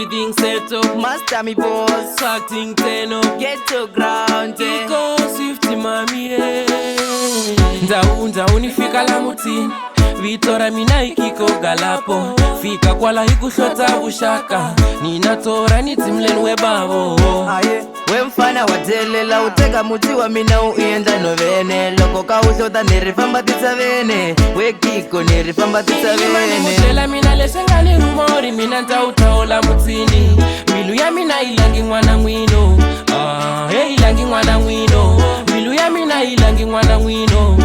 everything set up. Master me boss, Acting 10 up. get to ground. Iko Swift mami Ndau nifika la mutini Vitora mina ikiko galapo Fika kwala hikushota ushaka Ninatora nitimlenwe babo. Aye, we mfana wadelela uteka muti wa mina uienda novene. Loko ka ushota nirifamba tisavene. We kiko nirifamba tisavene. Mutela mina lesengani rumori mina ntautaola mutini. Milu ya mina ilangi mwana mwino. Hey ilangi mwana mwino. Milu ya mina ilangi mwana mwino.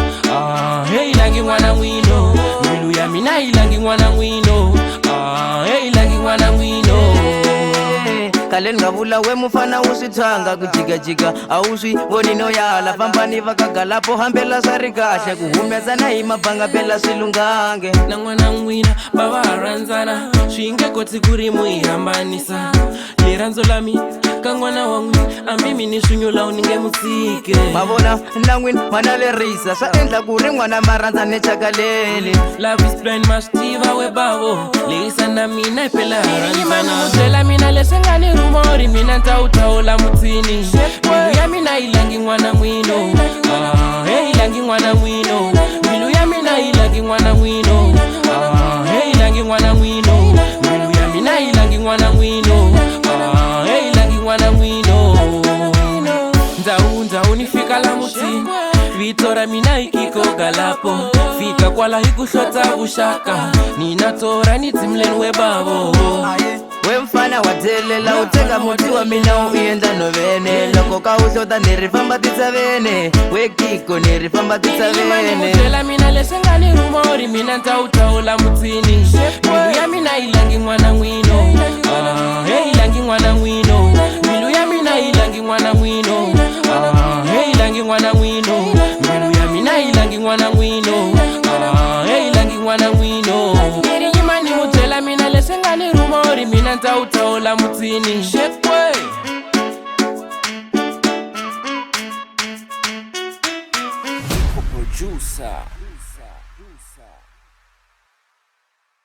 Hey ilangi mwana mwino. Milu ya mina ilangi mwana mwino. Hey ilangi mwana mwino. Kalen ngabula we mufana usitanga kujigajiga auswi bonino yala pambani vakagalapo hambela sarikashe kuhumeza na imabanga bela silungange na mwana mwina baba aranzana shinge koti kuri muihambanisa liranzo lami kangwana wangu ambimi nishunyula uninge musike mabona nangwin manale risa sa endla kuri mwana maranza nechakalele love is blind mastiva we babo lisa na mina pela aranzana mutela mina lesengani rumori mina ntautaola mutini milu ya mina ilangi mwana mwino. Hey ilangi mwana mwino. Milu ya mina ilangi mwana mwino. Hey ilangi mwana mwino. Milu ya mina ilangi mwana mwino. Hey ilangi mwana mwino. Ndau nifika la mutini Vitora mina ikiko galapo Fika kwala hikushota ushaka Ninatora nitimlenwe babo. we mfana wadelela uteka muti wa mina uienda novene. Loko ka ushota nirifamba tisavene. We kiko nirifamba tisavene. Mutela mina lesengani rumori mina ntautaola mutini. Milu ya mina ilangi mwana mwino. Hey ilangi mwana mwino. Milu ya mina ilangi mwana mwino. Hey ilangi mwana mwino. Milu ya mina ilangi mwana mwino. Hey ilangi mwana mwino. Nyimani mutela mina lesengani rumori mina ntautaola mutini. Producer